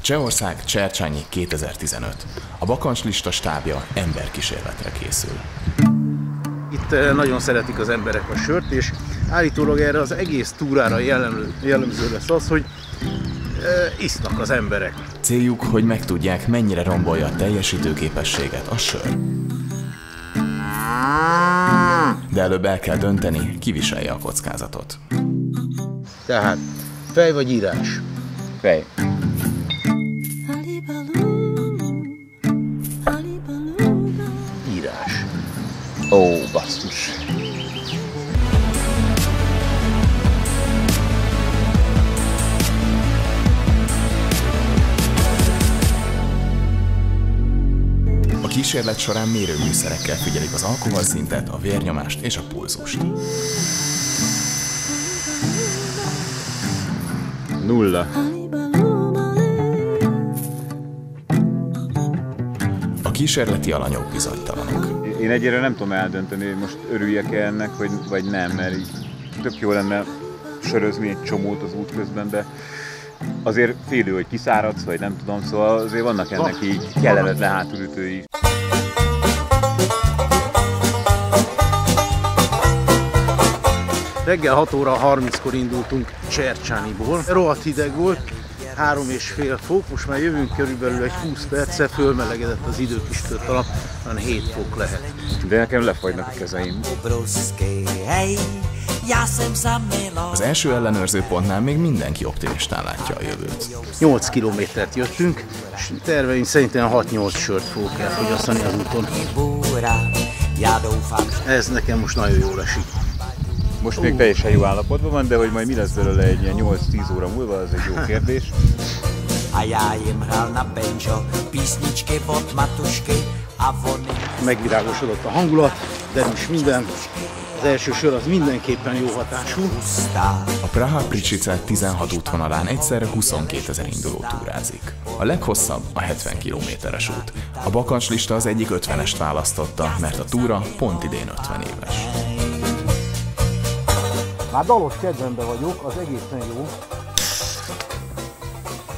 Csehország, Csercsányi 2015. A bakancslista stábja emberkísérletre készül. Itt nagyon szeretik az emberek a sört, és állítólag erre az egész túrára jellemző lesz az, hogy isznak az emberek. Céljuk, hogy megtudják, mennyire rombolja a teljesítőképességet a sör. De előbb el kell dönteni, ki viselje a kockázatot. Tehát fej vagy írás? Fej. Írás. Ó, basszus. A kísérlet során mérőműszerekkel figyelik az alkoholszintet, a vérnyomást és a pulzust. 0. A kísérleti alanyok bizonytalanok. Én egyre nem tudom eldönteni, hogy most örüljek-e ennek, vagy nem, mert így tök jó lenne sörözni egy csomót az út közben, de azért félő, hogy kiszáradsz, vagy nem tudom, szóval azért vannak ennek így kellemetlen hátulütői. Reggel 6 óra 30-kor indultunk Csercsányból. Rohadt hideg volt, 3,5 fok, most már jövünk körülbelül egy 20 perccel, fölmelegedett az idő kis talán 7 fok lehet. De nekem lefagynak a kezeim. Az első ellenőrző pontnál még mindenki optimistán látja a jövőt. 8 kilométert jöttünk, és terveink szerintem 6-8 sört fogok elfogyasztani az úton. Ez nekem most nagyon jól esik. Most még teljesen jó állapotban van, de hogy majd mi lesz belőle egy ilyen 8-10 óra múlva, az egy jó kérdés. Megvirágosodott a hangulat, de is minden. Az első sör az mindenképpen jó hatású. A Praha-Pricsice 16 útvonalán egyszerre 22 000 induló túrázik. A leghosszabb a 70 kilométeres út. A bakancslista az egyik 50-est választotta, mert a túra pont idén 50 éves. Már dalos kedvemben vagyok, az egészen jó.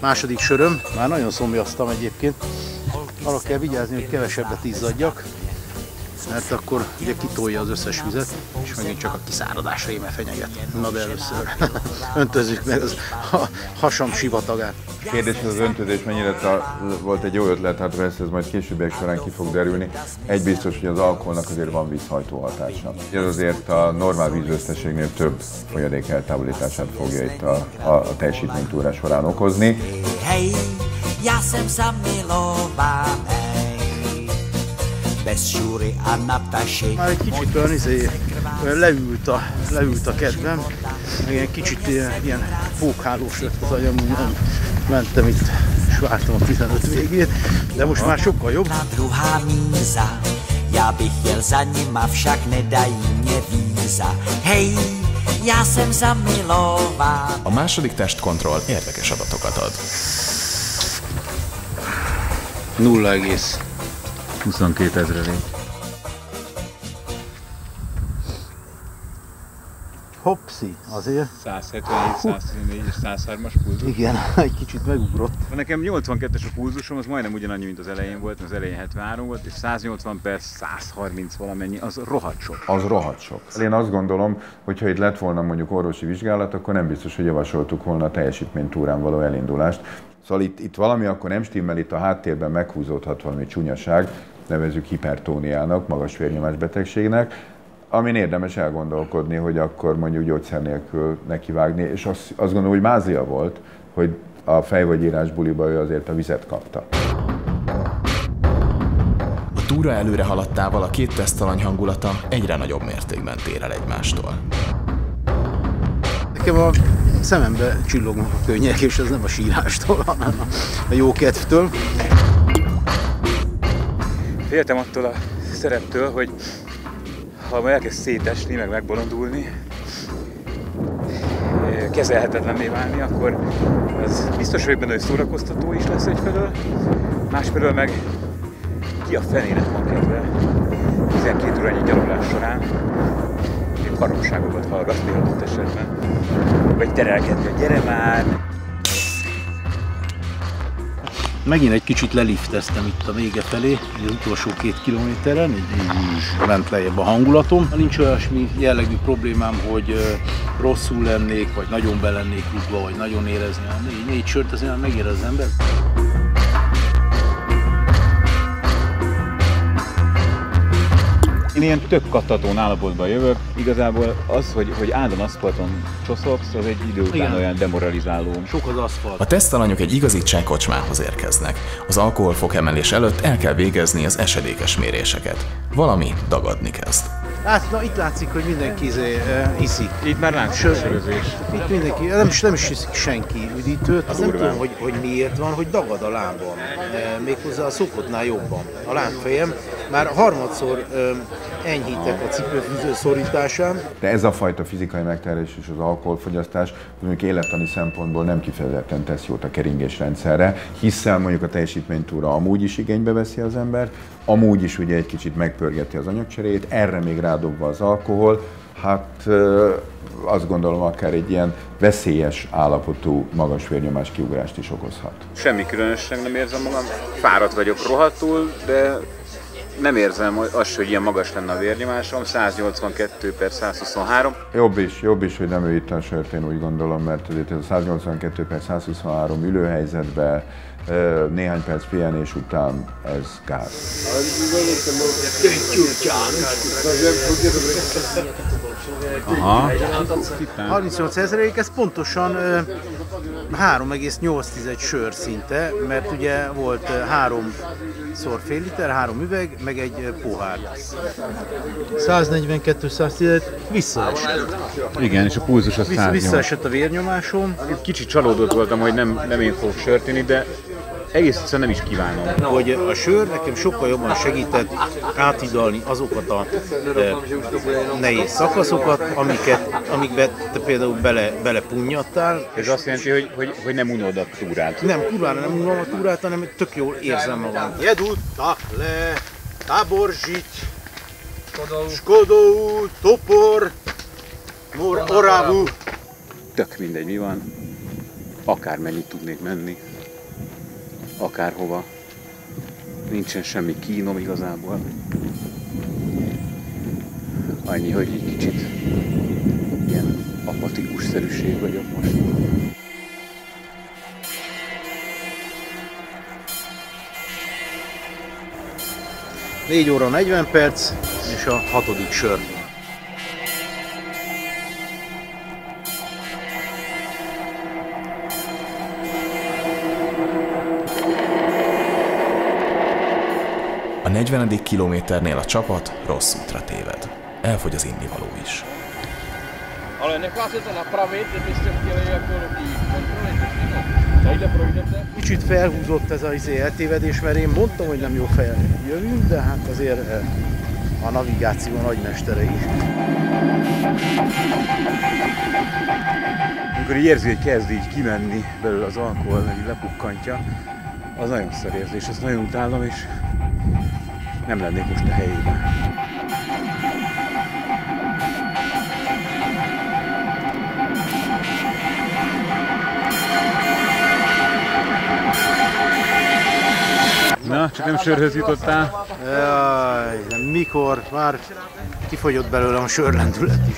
Második söröm, már nagyon szomjaztam egyébként. Arra kell vigyázni, hogy kevesebbet izzadjak, mert akkor ugye kitolja az összes vizet, és megint csak a kiszáradásra éme fenyeget. Na de először öntözzük meg az hasam sivatagát. Kérdés, hogy az öntözés mennyire volt egy jó ötlet, hát persze ez majd későbbiek során ki fog derülni. Egy biztos, hogy az alkoholnak azért van vízhajtó hatása. Ez azért a normál vízösszességnél több folyadék eltávolítását fogja itt a teljesítménytúrás során okozni. Már egy kicsit olyan leült a kedvem, meg egy kicsit ilyen pókhálós lett az agyam, nem mentem itt és vártam a 15 végét, de most már sokkal jobb. A második testkontroll érdekes adatokat ad. 22 000. Hoppszi, azért. 177, 114 és 103-as pulzus. Igen, egy kicsit megugrott. Nekem 82-es a pulzusom, az majdnem ugyanannyi, mint az elején volt, az elején 73 volt, és 180 per 130 valamennyi, az rohadt sok. Az rohadt sok. Én azt gondolom, hogy ha itt lett volna mondjuk orvosi vizsgálat, akkor nem biztos, hogy javasoltuk volna a teljesítménytúrán való elindulást. Szóval itt valami akkor nem stimmel, itt a háttérben meghúzódhat valami csúnyaság, nevezzük hipertóniának, magas vérnyomás betegségnek, amin érdemes elgondolkodni, hogy akkor mondjuk gyógyszer nélkül nekivágni, és azt gondolom, hogy mázia volt, hogy a fej vagy írás buliba ő azért a vizet kapta. A túra előre haladtával a két tesztalany hangulata egyre nagyobb mértékben tér el egymástól. Nekem a szemembe csillognak a könnyek, és ez nem a sírástól, hanem a jó kedvtől. Féltem attól a szereptől, hogy ha majd elkezd szétesni, meg megbolondulni, kezelhetetlenné válni, akkor az biztos vagyok benne, hogy szórakoztató is lesz egyfelől, másfelől meg ki a fenének van kedve 12 órányi gyalogolás során baromságokat hallgatni adott esetben, vagy terelkedni, hogy gyere már! Megint egy kicsit lelifteztem itt a vége felé, az utolsó 2 kilométeren, így ment lejjebb a hangulatom. Nincs olyasmi jellegű problémám, hogy rosszul lennék, vagy nagyon be lennék rúgva, vagy nagyon érezni. A 4 sört azért megérez az ember. Én ilyen tök kattatón állapotban jövök. Igazából az, hogy áldon aszfalton csoszogsz, az egy idő után olyan demoralizáló. Sok az aszfalt. A tesztalanyok egy igazi cseh kocsmához érkeznek. Az alkoholfokemelés előtt el kell végezni az esedékes méréseket. Valami dagadni kezd. Hát, na itt látszik, hogy mindenki iszik. Itt már láncssörözés. Itt mindenki, nem is iszik senki üdítőt. Azt nem tudom, hogy miért van, hogy dagad a lábam. Méghozzá a szokottnál jobban. A lábfejem. Már harmadszor enyhítek a cipőfűző szorításán. De ez a fajta fizikai megterhelés és az alkoholfogyasztás mondjuk élettani szempontból nem kifejezetten tesz jót a keringésrendszerre, hiszen mondjuk a teljesítménytúra amúgy is igénybe veszi az embert, amúgy is ugye egy kicsit megpörgeti az anyagcseréjét, erre még rádobva az alkohol, hát azt gondolom akár egy ilyen veszélyes állapotú magas vérnyomás kiugrást is okozhat. Semmi különösen nem érzem magam, fáradt vagyok rohadtul, de nem érzem azt, hogy ilyen magas lenne a vérnyomásom, 182/123. Jobb is, hogy nem ő itt a sört, én úgy gondolom, mert azért ez a 182/123 ülőhelyzetben néhány perc pihenés után ez gáz. Aha. 38%, ez pontosan 3,8 sör szinte, mert ugye volt 3x fél liter, 3 üveg, meg egy pohár. 142-110 visszaesett. Igen, és a pulzus az 108. Visszaesett a vérnyomásom. Kicsit csalódott voltam, hogy nem én fogok sört inni, de egész egyszerűen nem is kívánom. Hogy a sör nekem sokkal jobban segített áthidalni azokat a nehéz szakaszokat, amikbe te például belepunnyadtál. Ez azt jelenti, hogy nem unod a túrát. Nem, kurvára nem unom a túrát, hanem tök jól érzem magam. Jedu, takle, táborzsic, Skodou, Topor, Oravu. Tök mindegy, mi van. Akármennyit tudnék menni. Akárhova. Nincsen semmi kínom igazából. Annyi, hogy egy kicsit ilyen apatikus-szerűség vagyok most. Négy óra 40 perc, és a 6. sör. A 40. kilométernél a csapat rossz útra téved. Elfogy az innivaló is. Kicsit felhúzott ez az eltévedés, mert én mondtam, hogy nem jó fejjel jövünk, de hát azért a navigáció nagymestere is. Amikor így érzi, hogy kezd így kimenni belőle az alkohol, meg így lepukkantja, az nagyon szar érzés, azt nagyon utálom, és nem lennék most a helyében. Na, csak nem sörhöz jutottál? Jaj, de mikor? Már kifogyott belőlem a sörlendület is.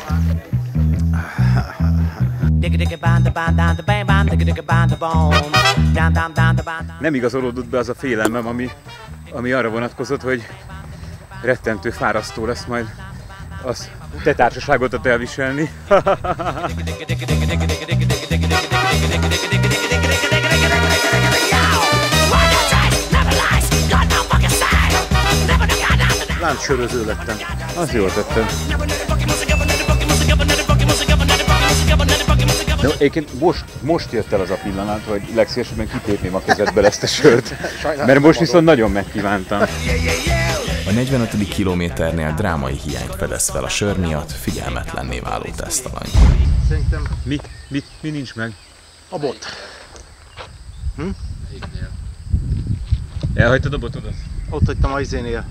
Nem igazolódott be az a félelmem, ami arra vonatkozott, hogy rettentő fárasztó lesz majd az te társaságodat elviselni. Láncsöröző lettem. Az jól tettem. De egyébként most jött el az a pillanat, hogy legszívesebben kitépném a kezedbe ezt a sört, mert most viszont nagyon megkívántam. A 45. kilométernél drámai hiányt fedez fel a sör miatt figyelmetlenné váló tesztalany. Szerintem Mi nincs meg? a bot. Elhagytad a botodat? Ott hagytam a izénél.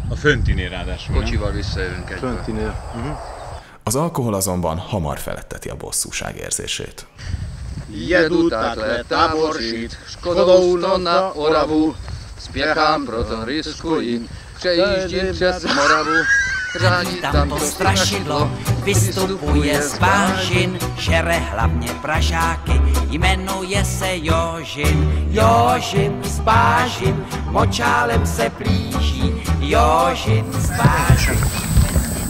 A föntinél ráadásul. Kocsival visszajövünk egyből. Föntinél. Az alkohol azonban hamar feletteti a bosszúság érzését. Jedu takhle táboršit, Škodou na Oravu, spěchám proto riskuji, přejíždím přes Moravu. Řádí tam to strašidlo, vystupuje z Vážin, žere hlavně Pražáky, jmenuje se Jožin. Jožin z Vážin, močálem se plíží, Jožin z Vážin.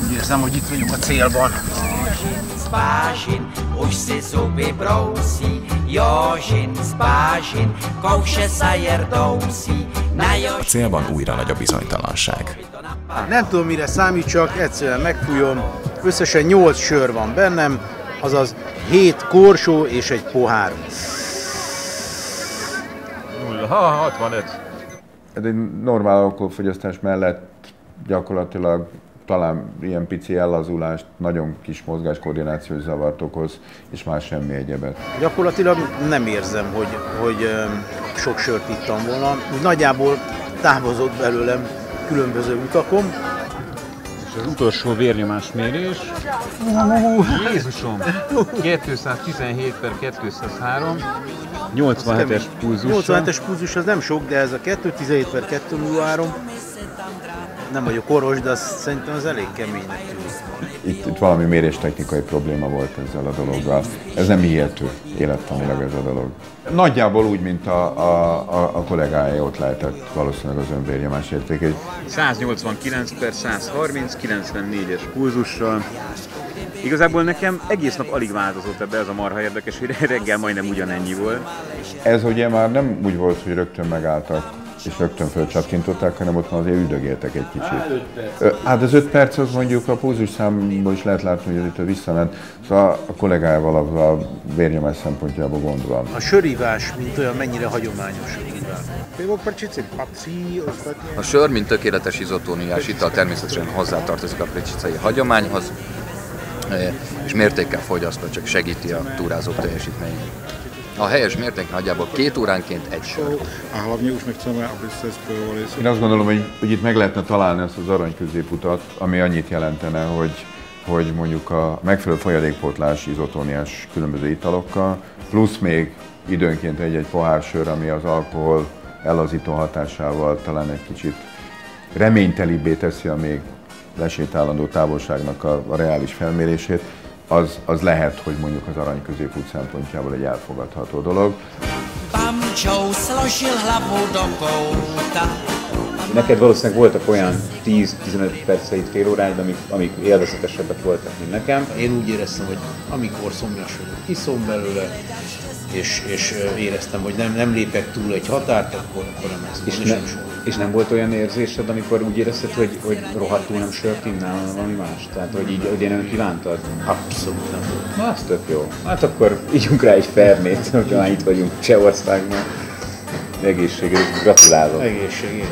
Úgy érzem, hogy itt vagyunk a célban. Jožin z Vážin, už si zuby brousí, Jožin z Vážin, kouše sajer dousí. A célban újra nagy a bizonytalanság. Nem tudom, mire számítsak, egyszerűen megfújom. Összesen 8 sör van bennem, azaz 7 korsó és egy pohár. 65. Ez egy normál alkoholfogyasztás mellett gyakorlatilag talán ilyen pici ellazulást, nagyon kis mozgáskoordinációs zavart okoz, és már semmi egyebet. Gyakorlatilag nem érzem, hogy sok sört ittam volna. Nagyjából távozott belőlem különböző utakon. És az utolsó vérnyomásmérés. Jézusom! 217/203, 87-es pulzussal. 87-es pulzus az nem sok, de ez a 217/203. Nem vagyok orvos, de szerintem az elég keménynek tűnik. Itt valami méréstechnikai probléma volt ezzel a dologgal. Ez nem hihető élettanilag ez a dolog. Nagyjából úgy, mint a kollégája, ott lehetett valószínűleg az önvérnyomás értéke. 189/130, 94-es pulzussal. Igazából nekem egész nap alig változott ebbe, ez a marha érdekes, hogy reggel majdnem ugyanennyi volt. Ez ugye már nem úgy volt, hogy rögtön megálltak és rögtön fölcsapintották, hanem ott már azért üldögéltek egy kicsit. Hát az 5 perc az mondjuk a pulzusszámból is lehet látni, hogy itt visszament. Szóval a kollégájával a vérnyomás szempontjából gond van. A sörívás, mint olyan, mennyire hagyományos? A sör, mint tökéletes izotóniás ital, természetesen hozzátartozik a pricsicai hagyományhoz, és mértékkel fogyasztva csak segíti a túrázók teljesítményét. A helyes mérték nagyjából 2 óránként egy sör. Én azt gondolom, hogy itt meg lehetne találni ezt az arany középutat, ami annyit jelentene, hogy mondjuk a megfelelő folyadékpótlás izotóniás különböző italokkal, plusz még időnként egy pohár sör, ami az alkohol ellazító hatásával talán egy kicsit reménytelibbé teszi a még lesétálandó távolságnak a reális felmérését, az lehet, hogy mondjuk az arany középút szempontjából egy elfogadható dolog. Neked valószínűleg voltak olyan 10-15 perceid, fél óráid, amik élvezetesebbek voltak, mint nekem. Én úgy éreztem, hogy amikor szomjas vagyok, iszom belőle, és éreztem, hogy nem lépek túl egy határt, akkor nem lesz. És nem volt olyan érzésed, amikor úgy érezted, hogy rohadtul nem sört innál, hanem valami más? Tehát, hogy így nem kívántad? Abszolút nem volt. Na, az tök jó. Hát akkor ígyunk rá egy Fernét, hogyha már itt vagyunk Csehországban. Egészségre, gratulálok! Egészségére!